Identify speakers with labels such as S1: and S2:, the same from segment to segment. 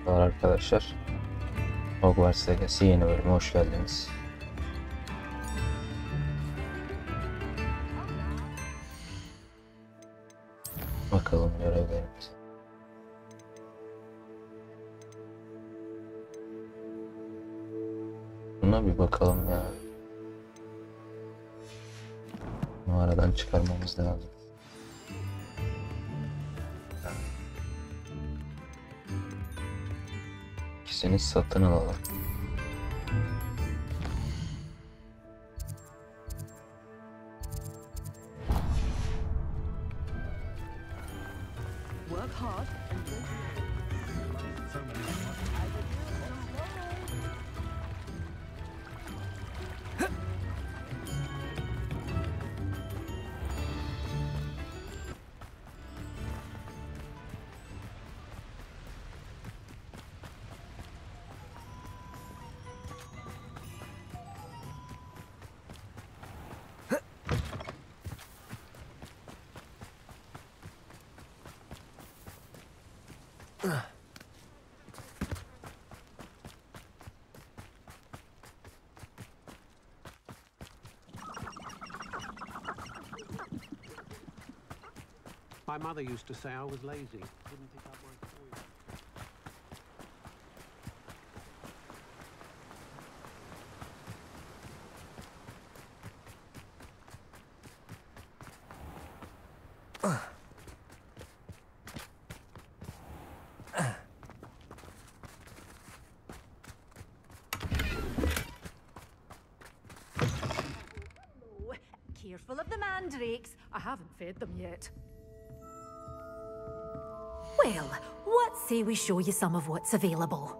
S1: Merhaba arkadaşlar. Hogwarts Legacy yeni bölüme hoş geldiniz. Bakalım görevlerimiz. Buna bir bakalım ya. Bunu aradan çıkarmamız lazım. İkisini satın alalım.
S2: My mother used to say I was lazy. Didn't pick up my toys.
S3: Careful of the mandrakes. I haven't fed them yet. Well, what say we show you some of what's available?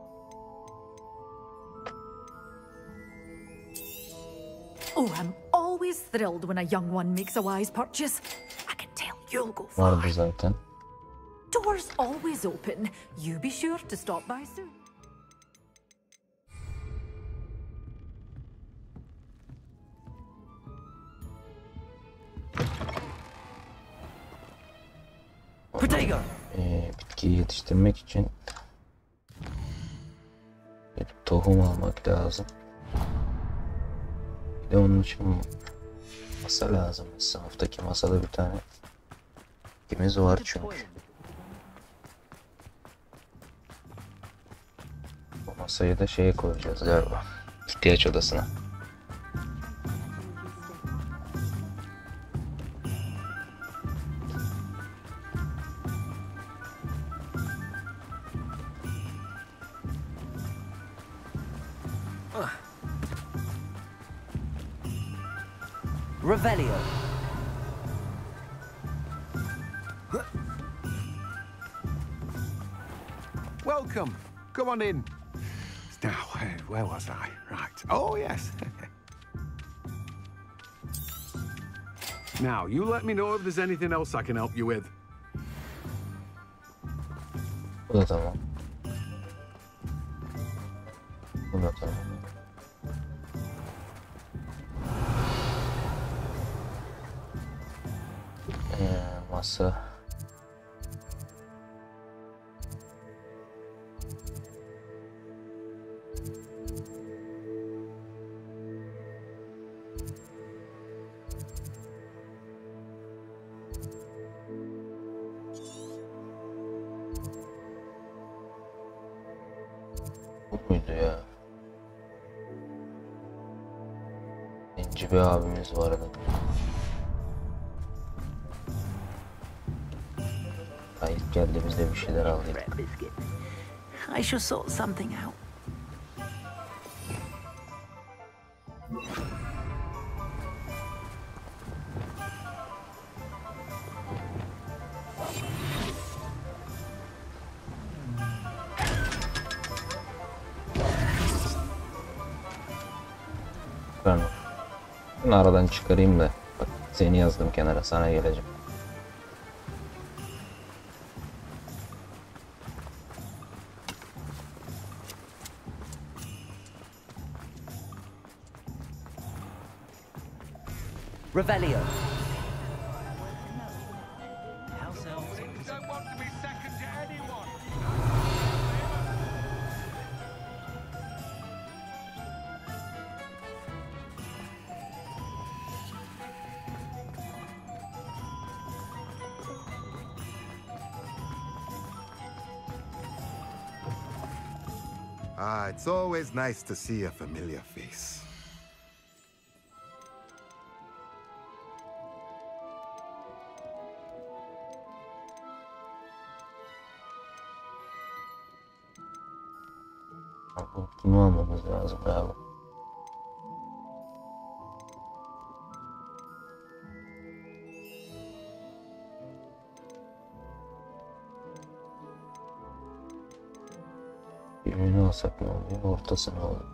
S3: Oh, I'm always thrilled when a young one makes a wise purchase. I can tell you'll go far.
S1: Vardı zaten.
S3: Doors always open. You be sure to stop by soon.
S1: Bitkiyi yetiştirmek için bir tohum almak lazım. Bir de onun için masa lazım. Sınıftaki masada bir tane bitkimiz var çünkü. Bu masayı da şeye koyacağız galiba. İhtiyaç odasına.
S4: Revelio.
S2: Welcome. Come on in. Now, where was I? Right. Oh, yes. Now, you let me know if there's anything else I can help you with.
S1: Bu da tamam. Bu da tamam. Masa. Bu muydu ya? İnci bir abimiz vardı. İlk geldiğimizde bir şeyler aldık.
S4: I should sort something out.
S1: Bunu aradan çıkarayım da bak, seni yazdım kenara, sana geleceğim.
S4: Revelio.
S2: Don't want to be second to anyone. Ah, it's always nice to see a familiar face.
S1: Bunu almamız lazım galiba. Birini alsak ne oluyor? Ortasını alalım.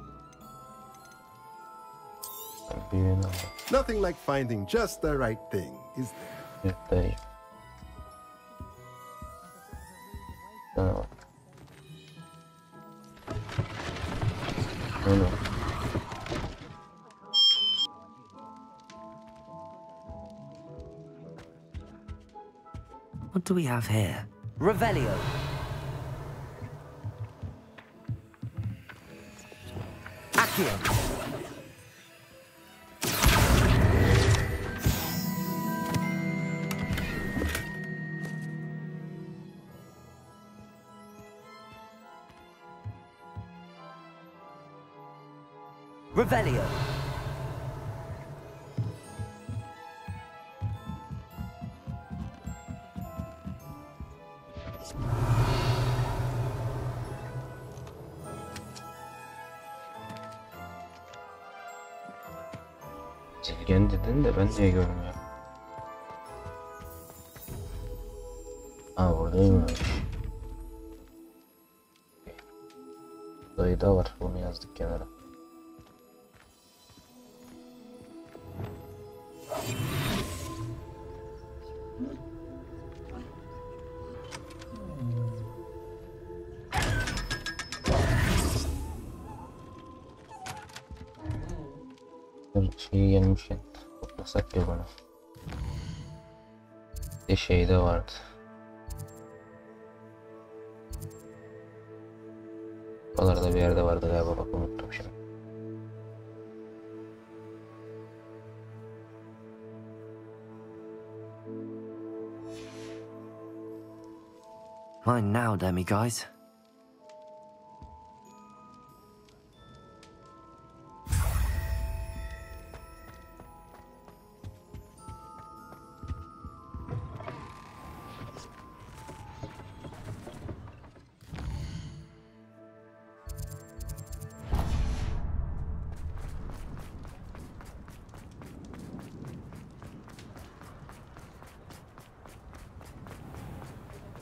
S1: Birini alalım.
S2: Nothing like finding just the right thing, is there?
S1: Evet dayı. Sana bak. Öyle.
S4: What do we have here? Revelio. Accio. Revelio.
S1: Çizgen dedin de ben niye görmüyorum? Ha buradayım. Dayı da var. Bunu yazdık kenara. Şeyi gelmişken toplasak ya bunu. Bir şey de vardı. Buralarda bir yerde vardı galiba, bak unuttum şimdi.
S4: Mine now, demi guys.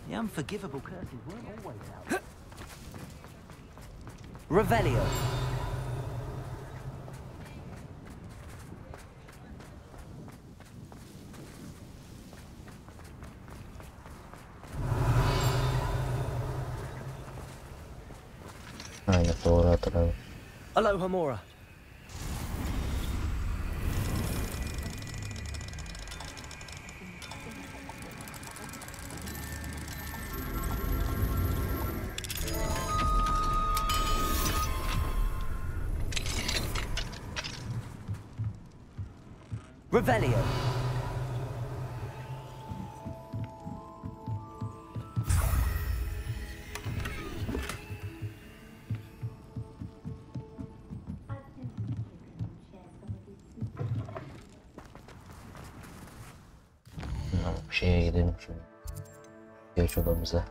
S4: The unforgivable curses weren't always out. Revelio.
S1: Aynen doğru hatırladım.
S4: Aloha Mora. Revelio.
S1: Şeye gidelim şimdi. Geç odamıza.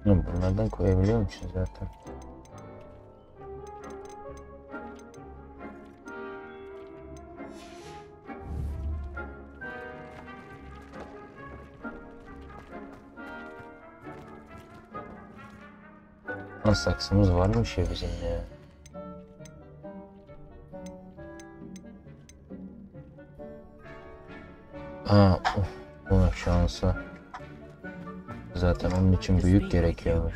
S1: Bunlardan koyabiliyormuşuz zaten. Saksımız varmış ya bizim ya. Aa, buna şansa Zaten onun için büyük gerekiyormuş.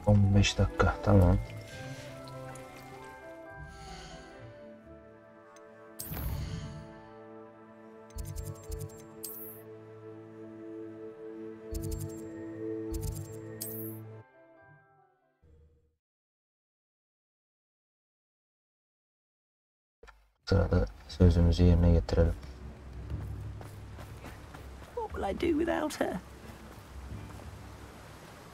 S1: ...15 dakika, tamam. Sırada sözümüzü yerine getirelim.
S4: What will I do without her?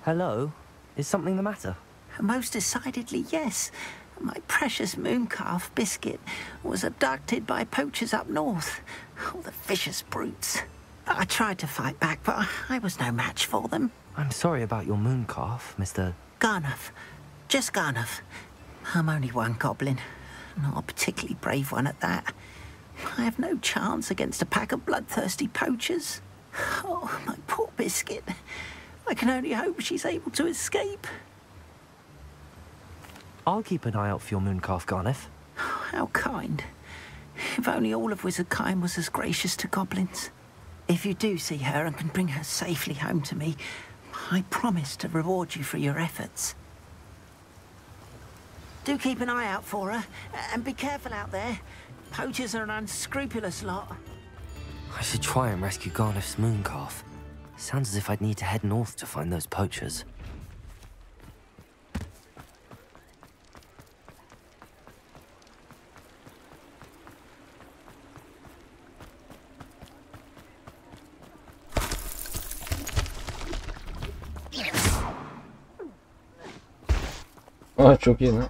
S4: Hello? Is something the matter?
S5: Most decidedly, yes. My precious mooncalf biscuit was abducted by poachers up north. Oh, the vicious brutes. I tried to fight back, but I was no match for them.
S4: I'm sorry about your mooncalf, Mr.
S5: Garnuff. Just Garnuff. I'm only one goblin. Not a particularly brave one at that. I have no chance against a pack of bloodthirsty poachers. Oh, my poor biscuit. I can only hope she's able to escape.
S4: I'll keep an eye out for your mooncalf, Garniff.
S5: How kind. If only all of Wizardkind was as gracious to goblins. If you do see her and can bring her safely home to me, I promise to reward you for your efforts. Do keep an eye out for her, and be careful out there. Poachers are an unscrupulous lot.
S4: I should try and rescue Garniff's mooncalf. Sounds as if I'd need to head north to find those poachers.
S1: Aa, çok iyi lan.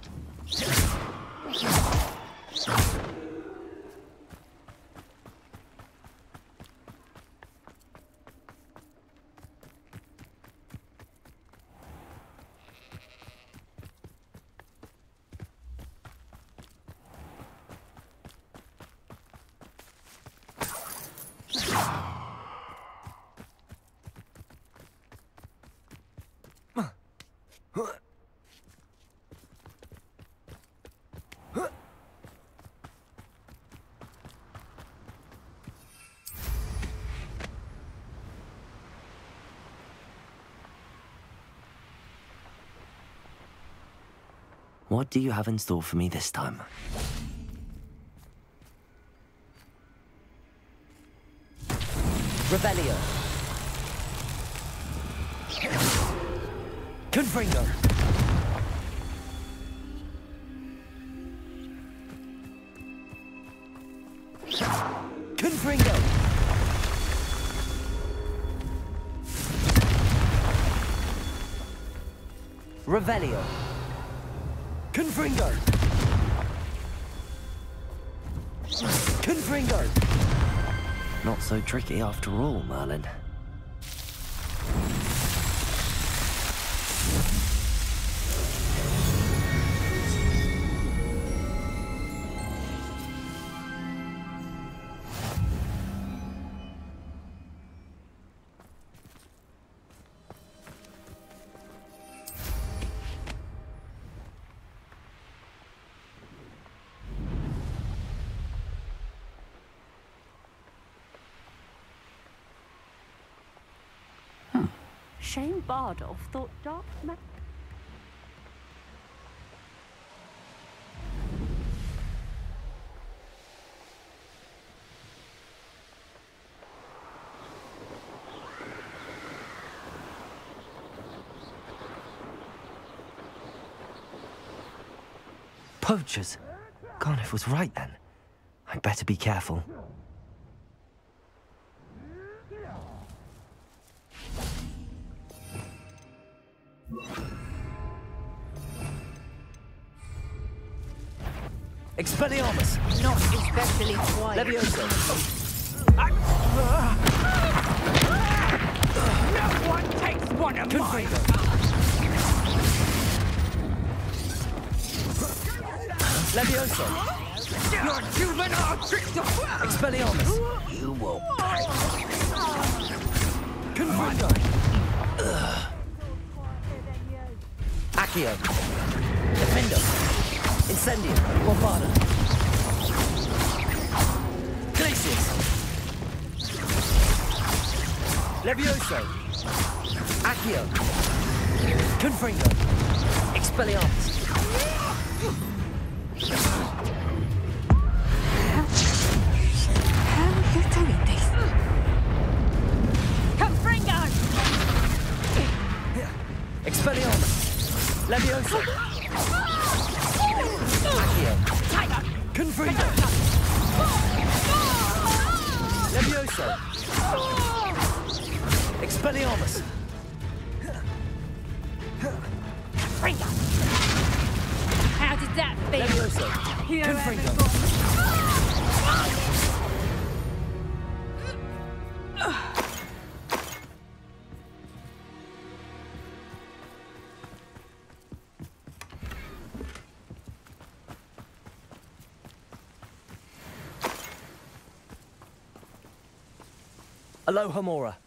S4: What do you have in store for me this time? Revelio. Confringo. Confringo. Revelio. Confringo. Confringo. Not so tricky after all, Merlin.
S6: Shame Bardolph thought dark magic.
S4: Poachers. Garniff was right then. I'd better be careful. Expelliarmus!
S6: Not especially quiet.
S4: Levioso!
S6: No one takes one of mine.
S4: Confringo! Levioso!
S6: Your juvenile
S4: Expelliarmus!
S5: You will
S4: Confringo! Accio! Defendo! Incendio! Bombarda! Glacius! Levioso! Accio! Confringo! Expelliarmus!
S3: How are you doing this? Confringo!
S4: Expelliarmus! Levioso! Accio! Confringo! Levioso! Expelliarmus!
S3: How did that feel?
S4: Levioso! Confringo! Aloha Mora.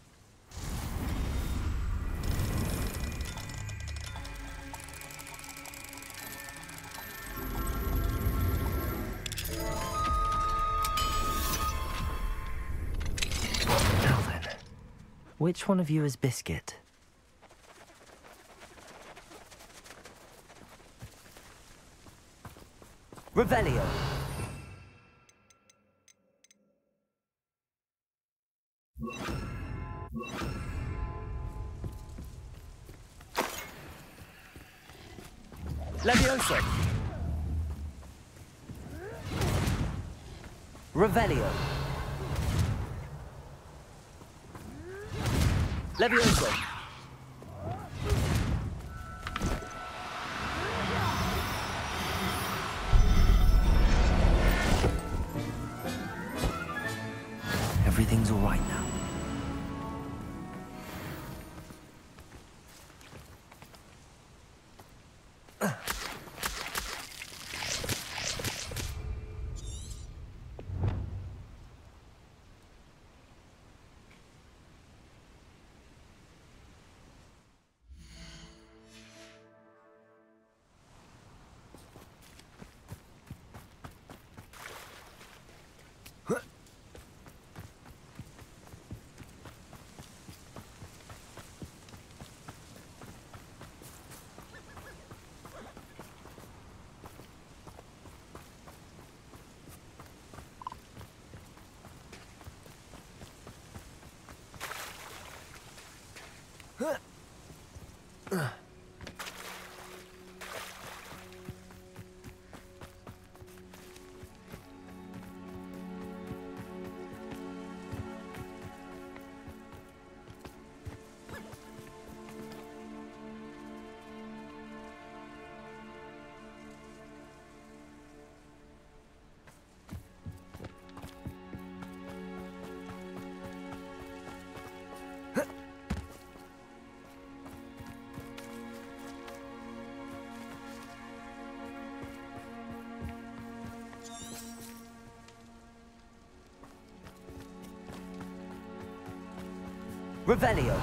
S4: Now then, which one of you is Biscuit? Revelio. Levioso. Revelio. Levioso. Everything's all right now. Revelio.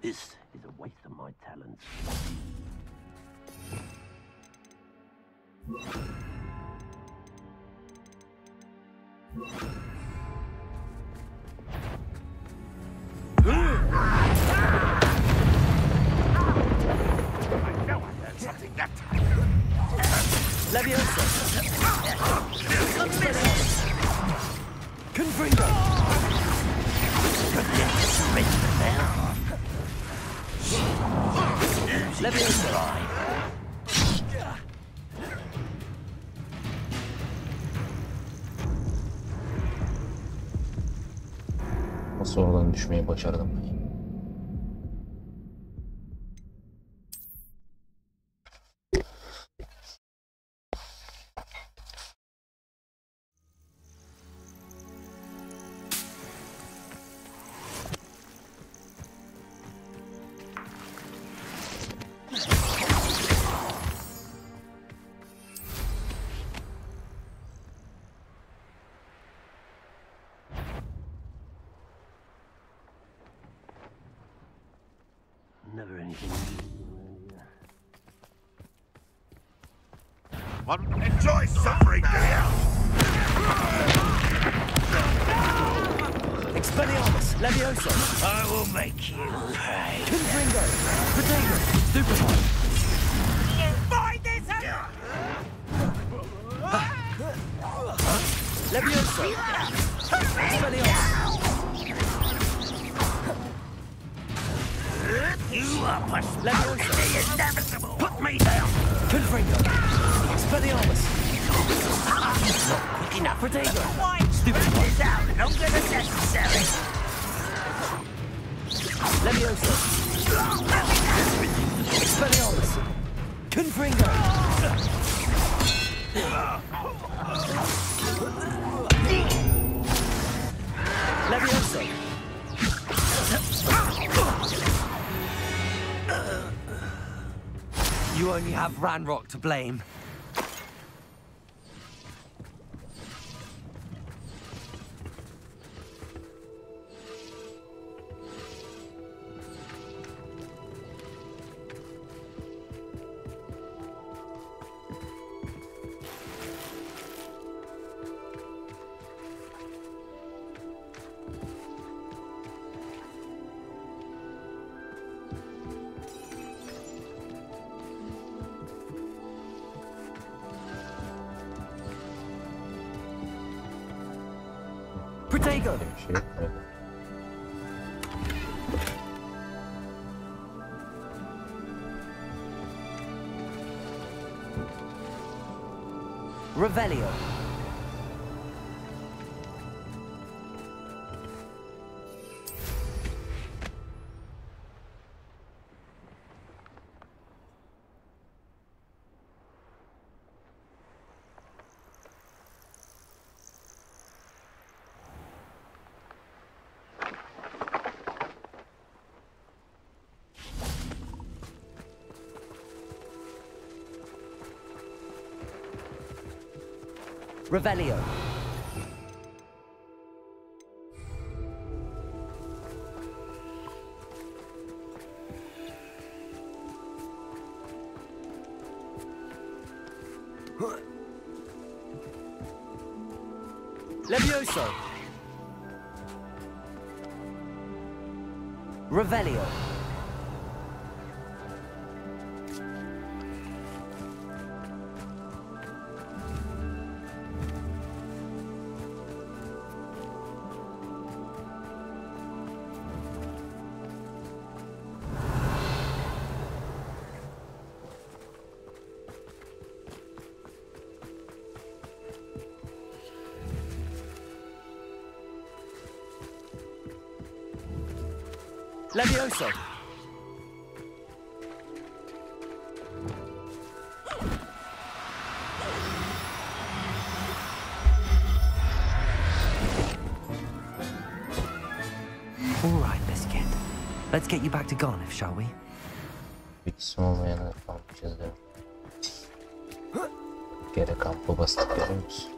S7: This is a waste of my talents.
S1: Nasıl oradan düşmeyi başardım?
S7: Never anything.
S2: Enjoy suffering, do you?
S6: Expelliarmus, Levioso.
S7: I will make you pay.
S6: Confringo, Potato, Stupefy.
S2: Find this
S6: Levioso. Expelliarmus.
S7: You are
S6: Levioso.
S7: the inevitable. Put me down.
S6: Confringo. Expelliarmus.
S7: Not quick enough.
S6: Potato.
S7: Stupefy. Is out longer than necessary.
S6: Levioso. Expelliarmus. Confringo. Levioso. You only have Ranrock to blame. Protego.
S1: Bir şey yok.
S6: Revelio. Revelio. Levioso. Revelio. Levioso. All right, Biscuit. Let's get you back to Garniff, shall we?
S1: Bir isim olmayanı almışız değil mi? Geri kampı bastık, görüyor musun?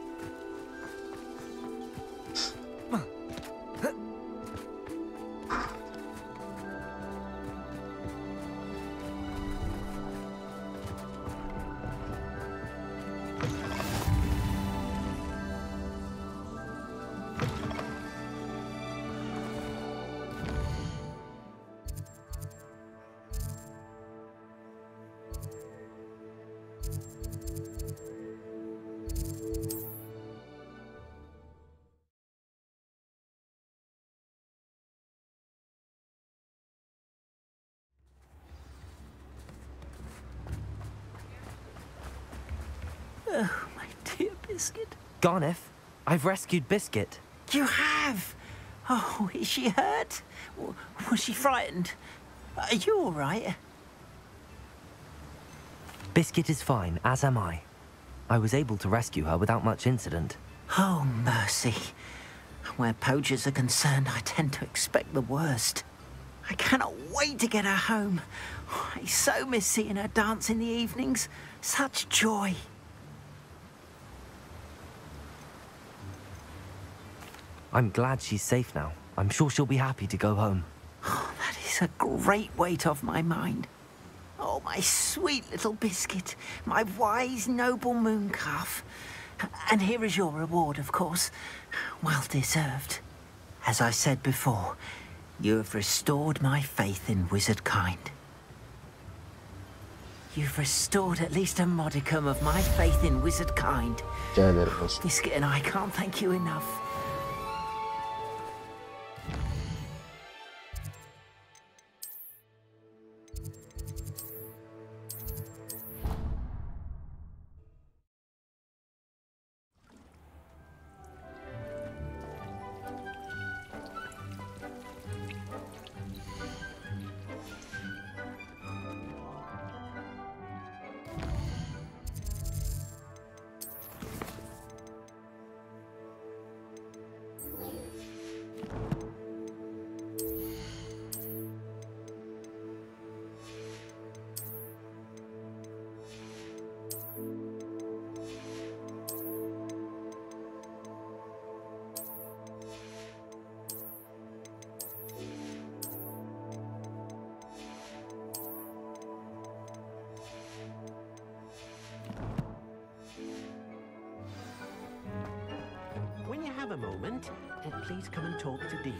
S5: Oh, my dear Biscuit.
S6: Garneth, I've rescued Biscuit.
S5: You have? Oh, is she hurt? Was she frightened? Are you all right?
S6: Biscuit is fine, as am I. I was able to rescue her without much incident.
S5: Oh, mercy. Where poachers are concerned, I tend to expect the worst. I cannot wait to get her home. I so miss seeing her dance in the evenings. Such joy.
S6: I'm glad she's safe now. I'm sure she'll be happy to go home.
S5: Oh, that is a great weight off my mind. Oh, my sweet little Biscuit, my wise, noble moon calf. And here is your reward, of course. Well deserved. As I said before, you have restored my faith in wizard kind. You've restored at least a modicum of my faith in wizard kind.
S1: Rica ederim dostum.
S5: Biscuit and I can't thank you enough.
S7: When you have a moment, please come and talk to Dean.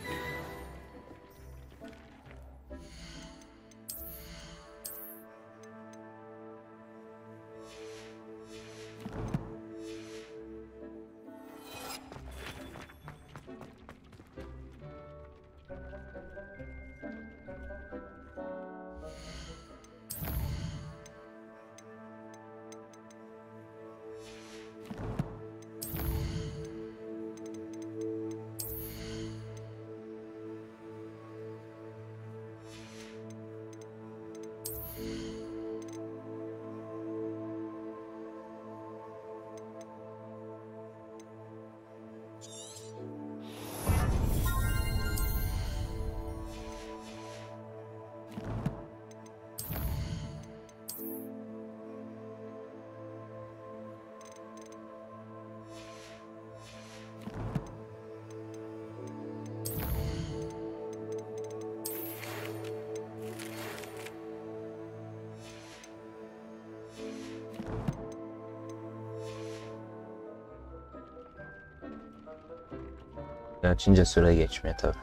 S1: Açınca süre geçmiyor tabii.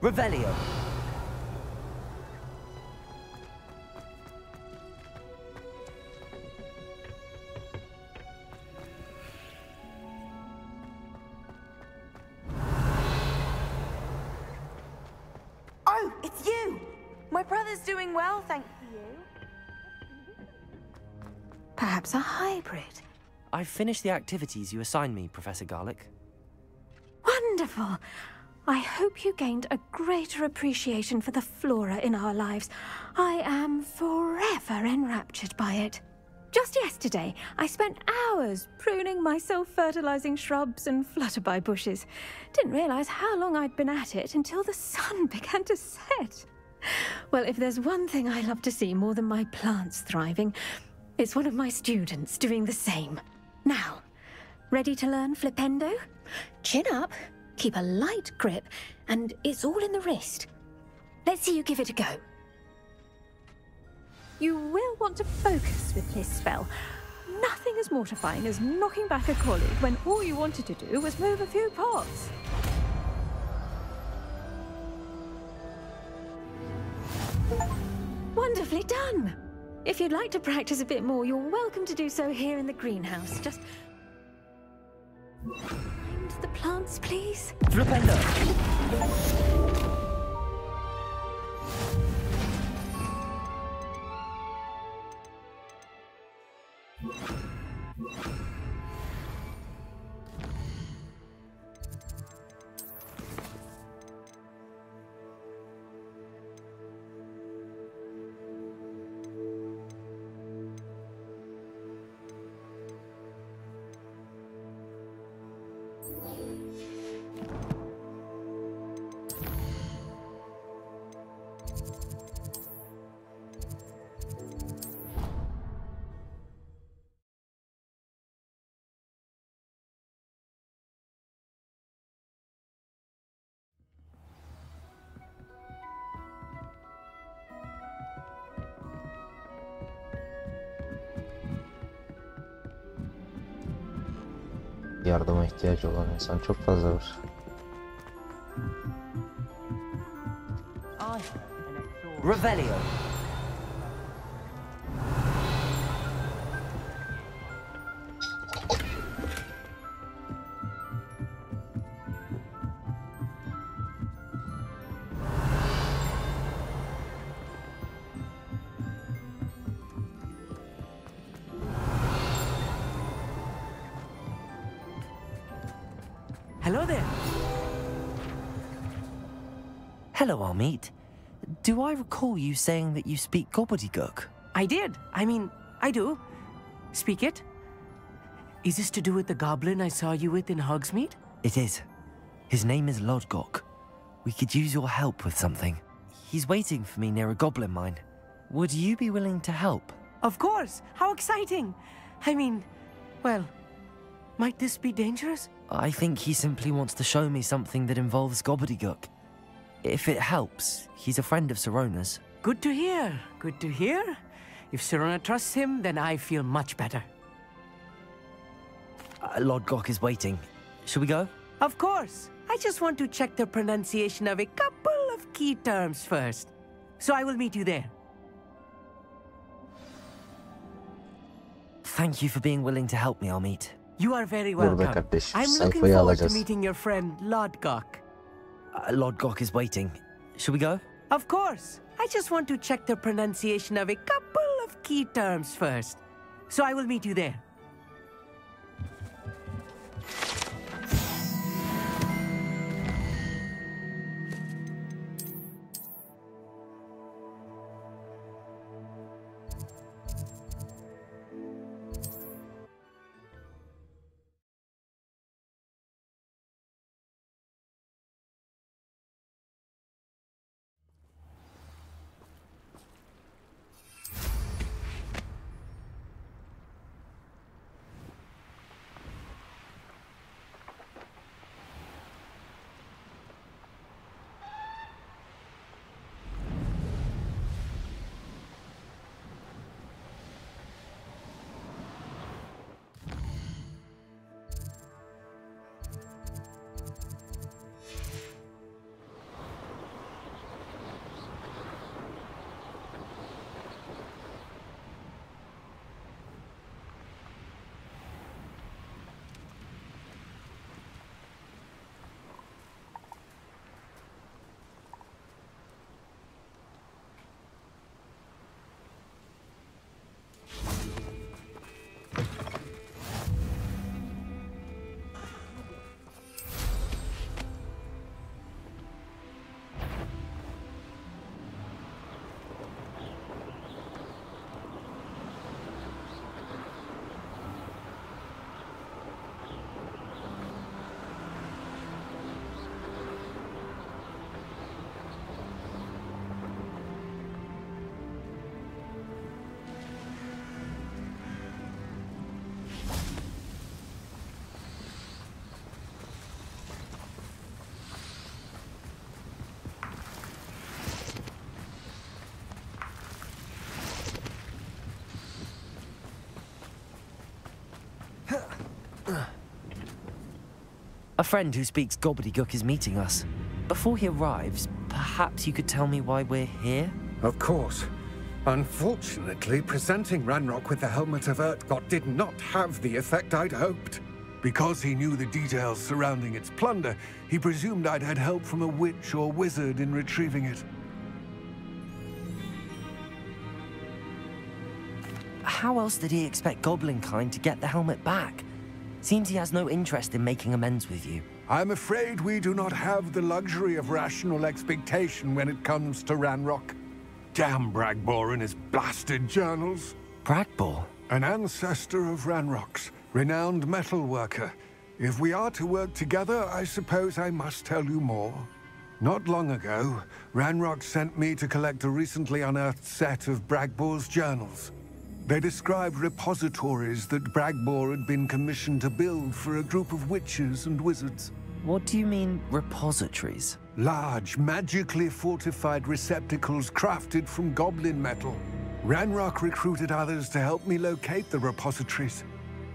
S6: Revelio.
S8: Oh, it's you! My brother's doing well, thank you.
S3: Perhaps a hybrid.
S6: I've finished the activities you assigned me, Professor Garlick.
S3: Wonderful. I hope you gained a greater appreciation for the flora in our lives. I am forever enraptured by it. Just yesterday, I spent hours pruning my self-fertilizing shrubs and flutterby bushes. Didn't realize how long I'd been at it until the sun began to set. Well, if there's one thing I love to see more than my plants thriving, it's one of my students doing the same. Now, ready to learn Flipendo? Chin up, keep a light grip, and it's all in the wrist. Let's see you give it a go. You will want to focus with this spell. Nothing as mortifying as knocking back a colleague when all you wanted to do was move a few pots. Wonderfully done! If you'd like to practice a bit more, you're welcome to do so here in the greenhouse. Just mind the plants, please.
S6: Flipendo.
S1: Yardıma ihtiyacı olan insan çok fazla var.
S6: Revelio.
S7: Hello there.
S6: Hello, Amit. Do I recall you saying that you speak gobbledygook?
S7: I did. I mean, I do. Speak it. Is this to do with the goblin I saw you with in Hogsmeade?
S6: It is. His name is Lodgok. We could use your help with something. He's waiting for me near a goblin mine. Would you be willing to help?
S7: Of course. How exciting. I mean, well, might this be dangerous?
S6: I think he simply wants to show me something that involves gobbledygook. If it helps, he's a friend of Sirona's.
S7: Good to hear. Good to hear. If Sirona trusts him, then I feel much better.
S6: Lodgok is waiting. Should we go?
S7: Of course. I just want to check the pronunciation of a couple of key terms first. So I will meet you there.
S6: Thank you for being willing to help me, Amit.
S7: You are very
S1: Dur be
S7: welcome.
S1: kardeşim,
S7: I'm looking
S1: sayfayı
S7: forward to
S1: alacağız.
S7: meeting your friend, Lodgok.
S6: Lodgok is waiting. Should we go?
S7: Of course. I just want to check the pronunciation of a couple of key terms first. So I will meet you there.
S6: friend who speaks gobbledygook is meeting us. Before he arrives, perhaps you could tell me why we're here?
S2: Of course. Unfortunately, presenting Ranrock with the Helmet of Urtkot did not have the effect I'd hoped. Because he knew the details surrounding its plunder, he presumed I'd had help from a witch or wizard in retrieving it.
S6: How else did he expect Goblinkind to get the helmet back? Seems he has no interest in making amends with you.
S2: I'm afraid we do not have the luxury of rational expectation when it comes to Ranrock. Damn Bragbor and his blasted journals.
S6: Bragbor?
S2: An ancestor of Ranrock's, renowned metal worker. If we are to work together, I suppose I must tell you more. Not long ago, Ranrock sent me to collect a recently unearthed set of Bragbor's journals. They described repositories that Bragbor had been commissioned to build for a group of witches and wizards.
S6: What do you mean, repositories?
S2: Large, magically fortified receptacles crafted from goblin metal. Ranrock recruited others to help me locate the repositories.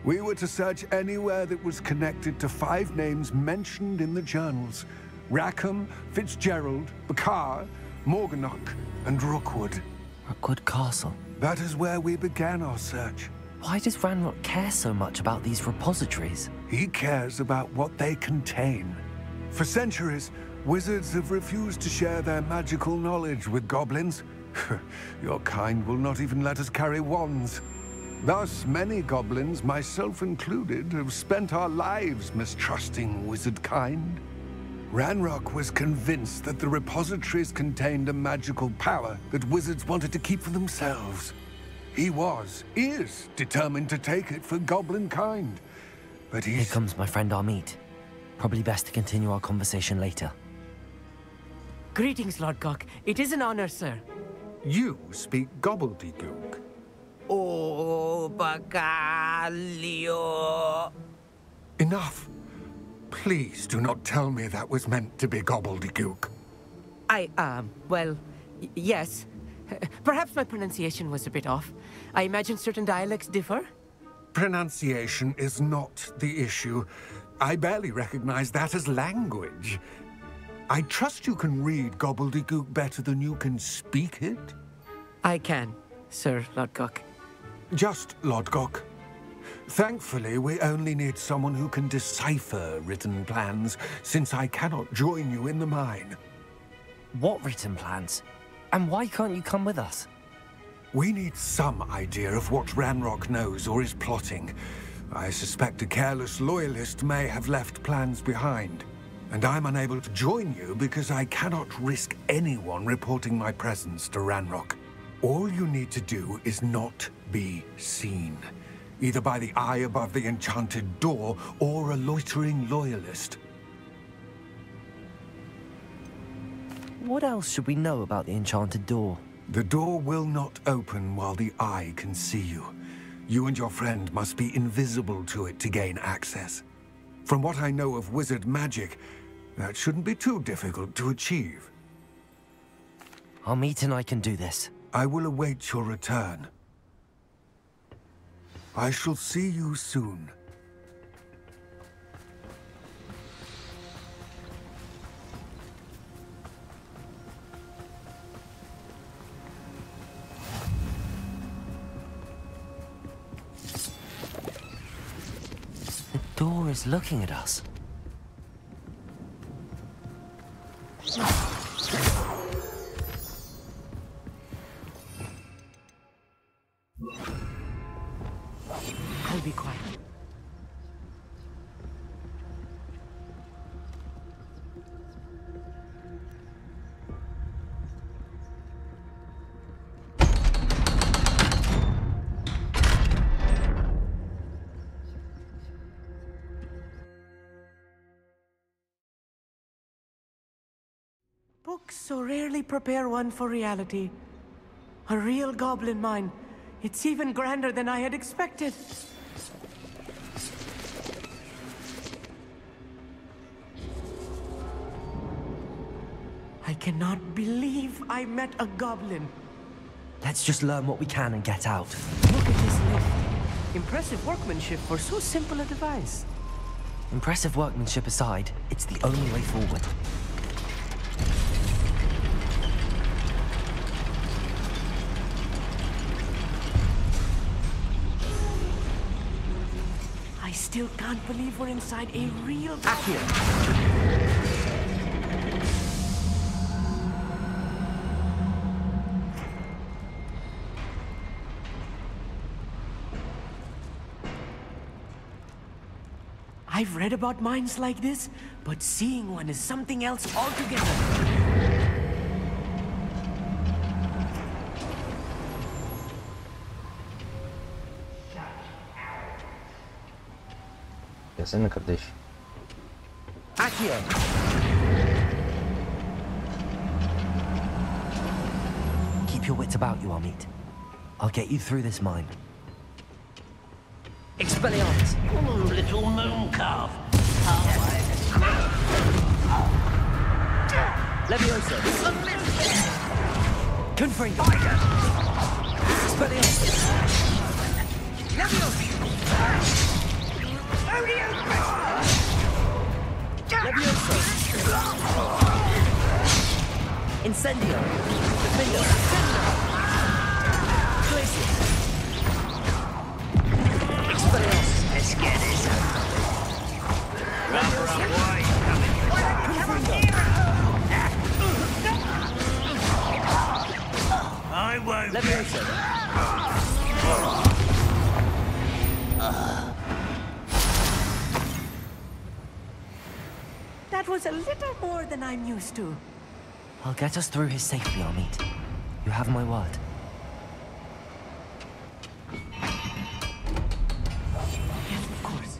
S2: We were to search anywhere that was connected to 5 names mentioned in the journals: Rackham, Fitzgerald, Bakar, Morganach, and Rookwood.
S6: Rookwood Castle.
S2: That is where we began our search.
S6: Why does Ranrock care so much about these repositories?
S2: He cares about what they contain. For centuries, wizards have refused to share their magical knowledge with goblins. Your kind will not even let us carry wands. Thus, many goblins, myself included, have spent our lives mistrusting wizard kind. Ranrock was convinced that the repositories contained a magical power that wizards wanted to keep for themselves. He is determined to take it for goblin kind. But
S6: Here comes my friend Amit. Probably best to continue our conversation later.
S7: Greetings, Lodgok. It is an honor, sir.
S2: You speak gobbledygook.
S5: Oh, Bagalio.
S2: Enough. Please do not tell me that was meant to be gobbledygook.
S7: Well, yes. Perhaps my pronunciation was a bit off. I imagine certain dialects differ.
S2: Pronunciation is not the issue. I barely recognize that as language. I trust you can read gobbledygook better than you can speak it?
S7: I can, Sir Lodgok.
S2: Just Lodgok. Thankfully, we only need someone who can decipher written plans, since I cannot join you in the mine.
S6: What written plans? And why can't you come with us?
S2: We need some idea of what Ranrock knows or is plotting. I suspect a careless loyalist may have left plans behind. And I'm unable to join you because I cannot risk anyone reporting my presence to Ranrock. All you need to do is not be seen, either by the eye above the enchanted door or a loitering loyalist.
S6: What else should we know about the enchanted door?
S2: The door will not open while the eye can see you. You and your friend must be invisible to it to gain access. From what I know of wizard magic, that shouldn't be too difficult to achieve.
S6: Amit and I can do this.
S2: I will await your return. I shall see you soon.
S6: The door is looking at us.
S7: I'll be quiet. Books so rarely prepare one for reality. A real goblin mine. It's even grander than I had expected. I cannot believe I met a goblin.
S6: Let's just learn what we can and get out.
S7: Look at this lift. Impressive workmanship for so simple a device.
S6: Impressive workmanship aside, it's the only way forward.
S7: I still can't believe we're inside a real Accio. I've read about mines like this, but seeing one is something else altogether.
S1: Gelsene kardeş.
S7: Accio.
S6: Keep your wits about you, Amit. I'll get you through this mine.
S7: Expelliarmus.
S5: Little moon calf.
S7: Levioso. Confringo. Expelliarmus. Levioso. Levioso. Incendio. Defendo. Glacier. Expelliarmus.
S5: Let's get this over. Rubber up wide. I won't.
S7: Levioso. That was a little more than I'm used to.
S6: I'll get us through here safely, Amit. You have my word.
S7: Yes, of course.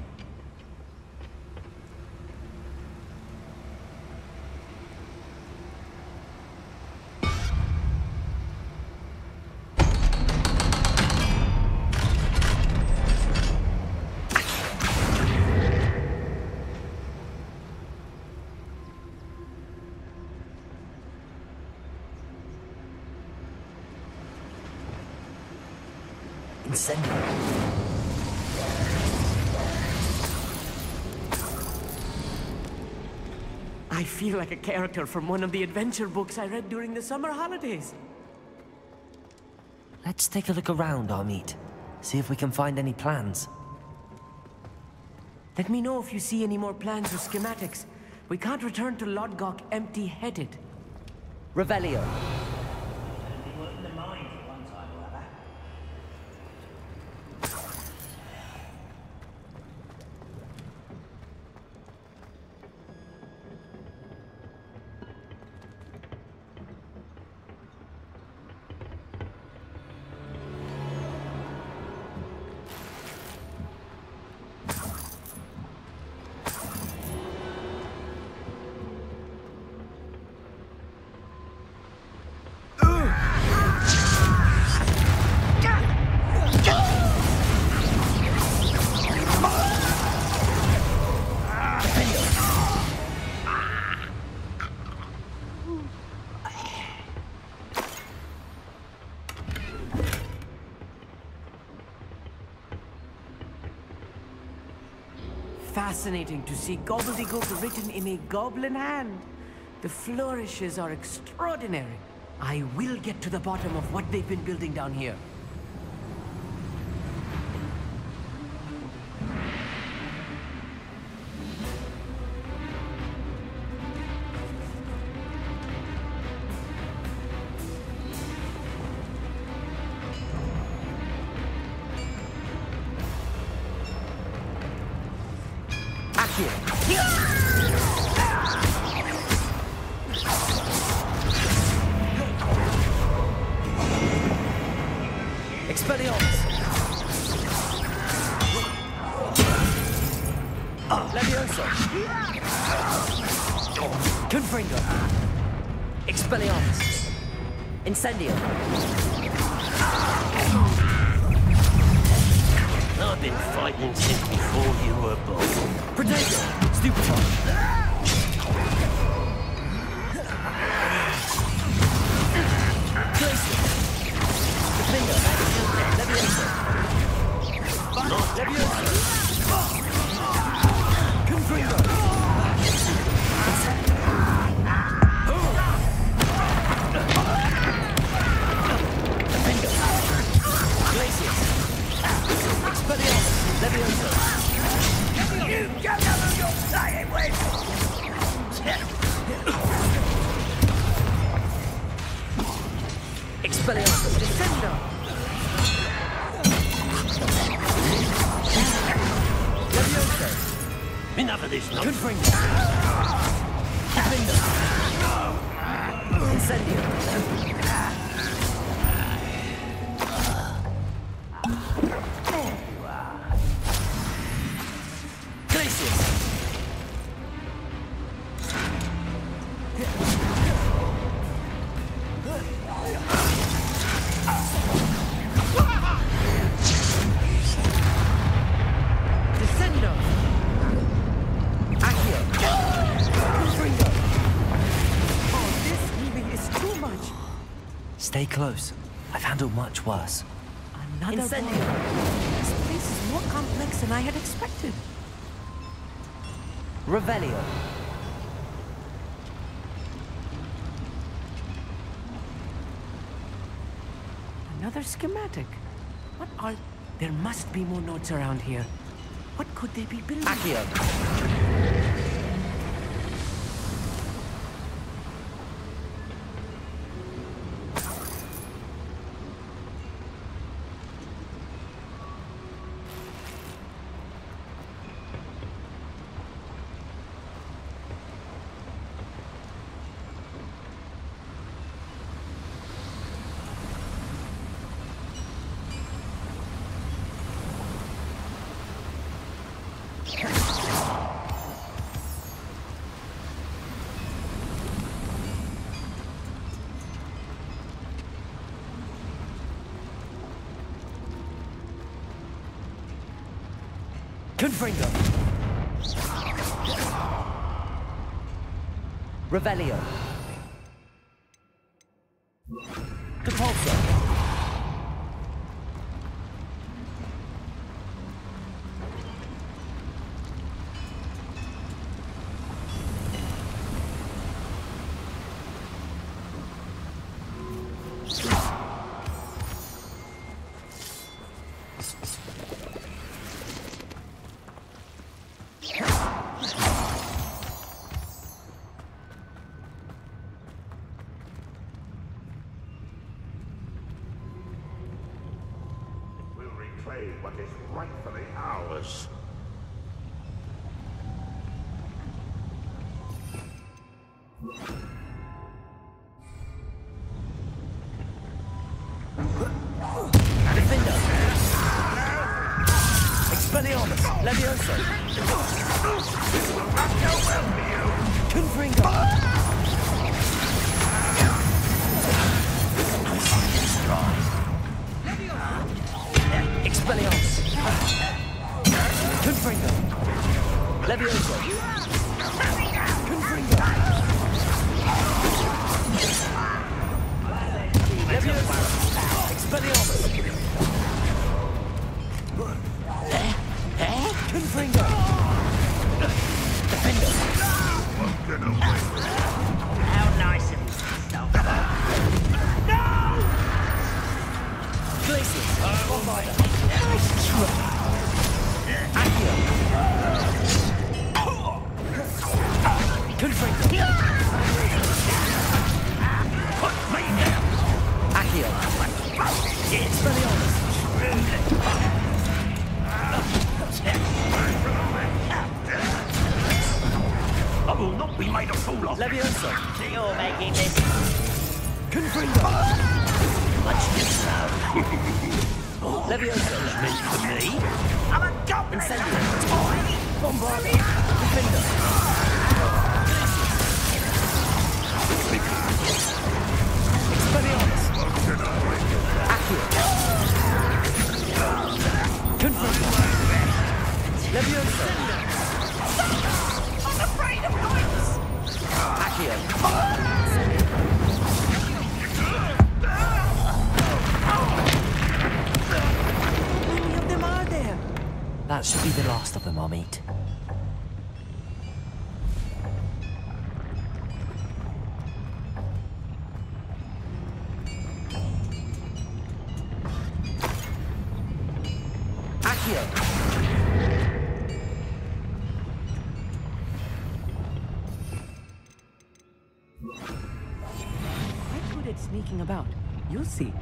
S6: Incendio.
S7: I feel like a character from one of the adventure books I read during the summer holidays.
S6: Let's take a look around, Amit. See if we can find any plans.
S7: Let me know if you see any more plans or schematics. We can't return to Lodgok empty-headed. Revelio. Fascinating to see gobbledygook written in a goblin hand. The flourishes are extraordinary. I will get to the bottom of what they've been building down here. Expelliarmus! Levioso! Confringo! Expelliarmus! Incendio!
S5: I've been fighting since before you were born.
S7: Protego! Stupefy! Levioso! Expelliarmus. Descendo.
S9: Enough of this nonsense.
S7: Confringo. Incendio. Glacius. Descendo. Accio. Confringo. Oh, this heaving is too much.
S6: Stay close. I've handled much worse.
S7: Another Incendio. This place is more complex than I had expected. Revelio. Another schematic. What are... There must be more notes around here. What could they be building? Accio. Confringo. Revelio. Depulso.
S9: What is rightfully ours.
S7: Defender. Expelliarmus. Levioso.
S9: This will not go well for you.
S7: Confringo. Expelliarmus. Confringo. Levioso. Confringo. Levioso. Expelliarmus. Confringo. Defender.
S9: Won't get away.
S5: How nice of you.
S7: No! Glacius. Bombarder. Accio. Confringo.
S9: Put me down.
S7: Accio. Expelliarmus.
S9: I will not be made a fool of.
S7: Levioso.
S5: You're making this
S7: Confringo.
S5: much too slow.
S7: Levioso.
S9: Meant for me.
S5: I'm a goblin.
S7: Incendio. Bombardier. Defender. Expelliarmus. Accio. Confringo. Levioso.
S5: I'm afraid of heights.
S7: Accio. How many of them are there?
S6: That should be the last of them I'll meet.
S7: Accio. Quite good at sneaking about. You You'll see.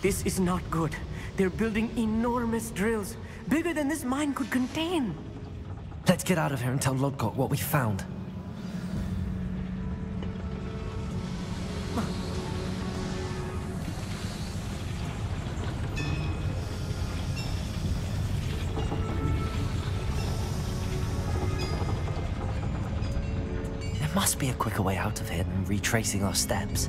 S7: This is not good. They're building enormous drills, bigger than this mine could contain.
S6: Let's get out of here and tell Lodgok what we found. There must be a quicker way out of here than retracing our steps.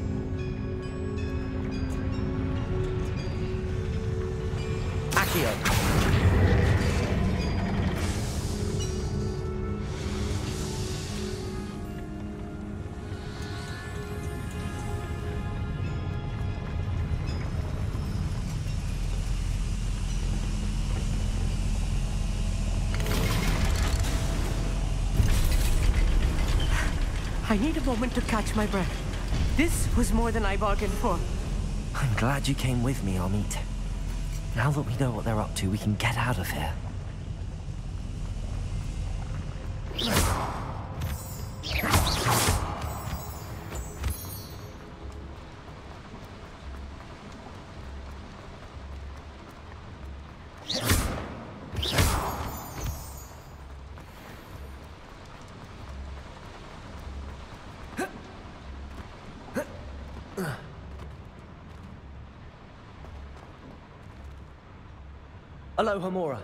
S7: I need a moment to catch my breath. This was more than I bargained for.
S6: I'm glad you came with me, Amit. Now that we know what they're up to, we can get out of here. Hello, Hamura.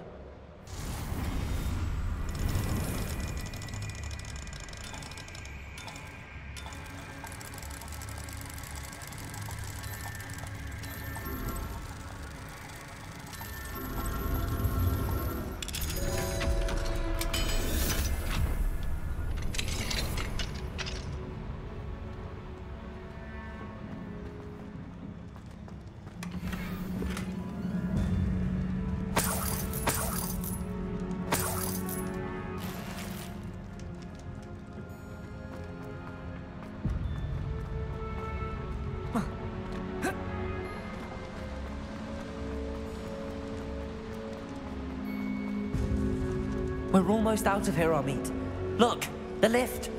S6: We're almost out of here, Amit. Look, the lift.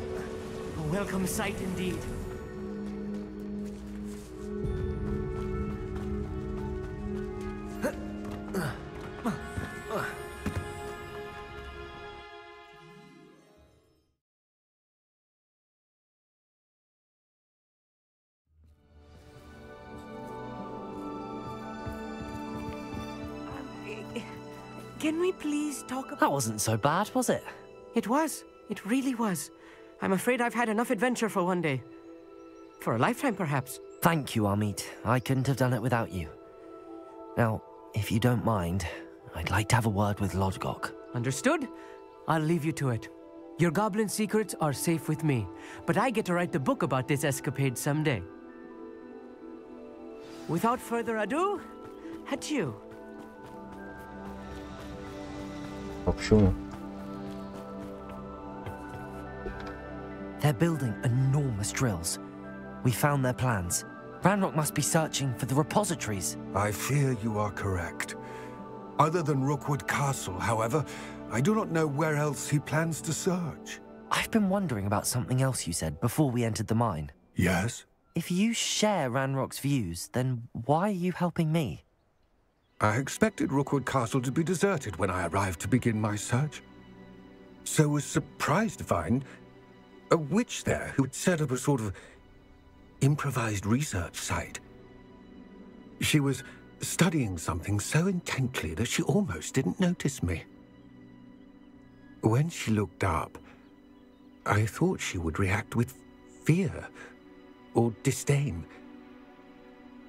S7: A welcome sight indeed. Can we please talk about...
S6: That wasn't so bad, was it?
S7: It was. It really was. I'm afraid I've had enough adventure for one day. For a lifetime, perhaps.
S6: Thank you, Amit. I couldn't have done it without you. Now, if you don't mind, I'd like to have a word with Lodgok.
S7: Understood? I'll leave you to it. Your goblin secrets are safe with me, but I get to write the book about this escapade someday. Without further ado, adieu.
S1: Hop şu mu?
S6: They're building enormous drills. We found their plans. Ranrock must be searching for the repositories.
S2: I fear you are correct. Other than Rookwood Castle, however, I do not know where else he plans to search.
S6: I've been wondering about something else you said before we entered the mine.
S2: Yes?
S6: If you share Ranrock's views, then why are you helping me?
S2: I expected Rookwood Castle to be deserted when I arrived to begin my search. So was surprised to find a witch there who had set up a sort of improvised research site. She was studying something so intently that she almost didn't notice me. When she looked up, I thought she would react with fear or disdain.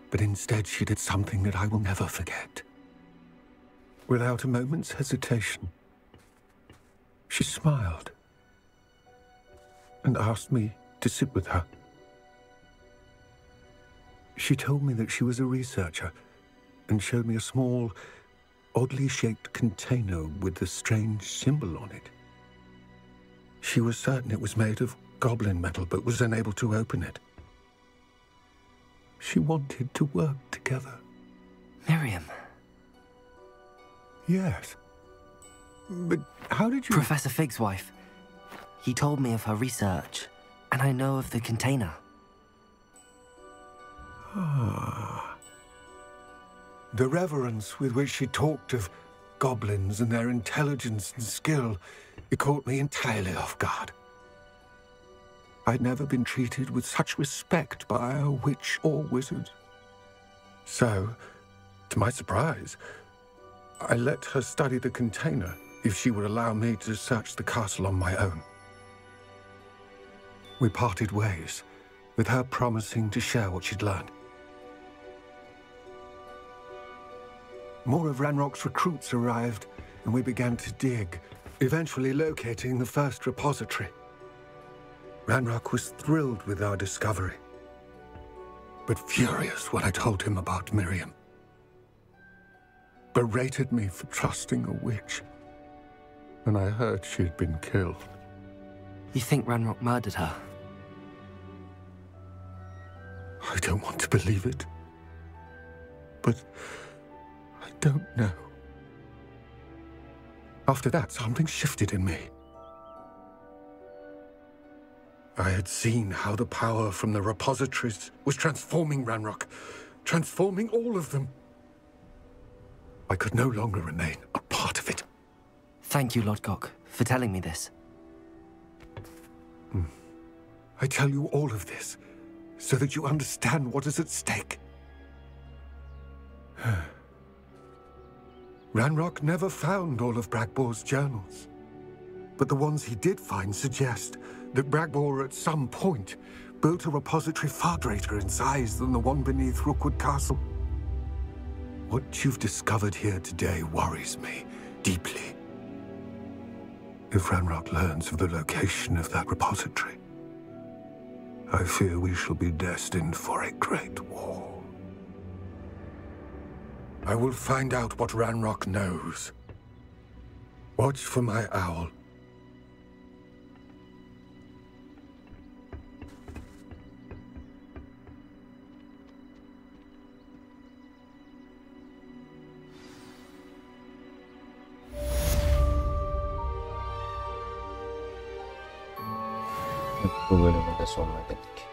S2: But instead she did something that I will never forget. Without a moment's hesitation, she smiled and asked me to sit with her. She told me that she was a researcher and showed me a small, oddly shaped container with the strange symbol on it. She was certain it was made of goblin metal, but was unable to open it. She wanted to work together.
S6: Miriam.
S2: Yes. But how did you...
S6: Professor Fig's wife. He told me of her research, and I know of the container.
S2: Ah. The reverence with which she talked of goblins and their intelligence and skill, it caught me entirely off guard. I'd never been treated with such respect by a witch or wizard. So, to my surprise, I let her study the container if she would allow me to search the castle on my own. We parted ways, with her promising to share what she'd learned. More of Ranrock's recruits arrived, and we began to dig, eventually locating the first repository. Ranrock was thrilled with our discovery, but furious when I told him about Miriam. Berated me for trusting a witch, and I heard she'd been killed.
S6: You think Ranrock murdered her?
S2: I don't want to believe it, but I don't know. After that, something shifted in me. I had seen how the power from the repositories was transforming Ranrock, transforming all of them. I could no longer remain a part of it.
S6: Thank you, Lodgok, for telling me this.
S2: I tell you all of this so that you understand what is at stake. Ranrock never found all of Bragbor's journals, but the ones he did find suggest that Bragbor at some point built a repository far greater in size than the one beneath Rookwood Castle. What you've discovered here today worries me deeply. If Ranrock learns of the location of that repository, I fear we shall be destined for a great war. I will find out what Ranrock knows. Watch for my owl.
S1: Bu bölümün de sonuna geldik.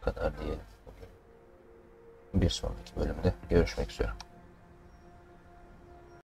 S1: Bu kadar diyelim. Bir sonraki bölümde görüşmek üzere.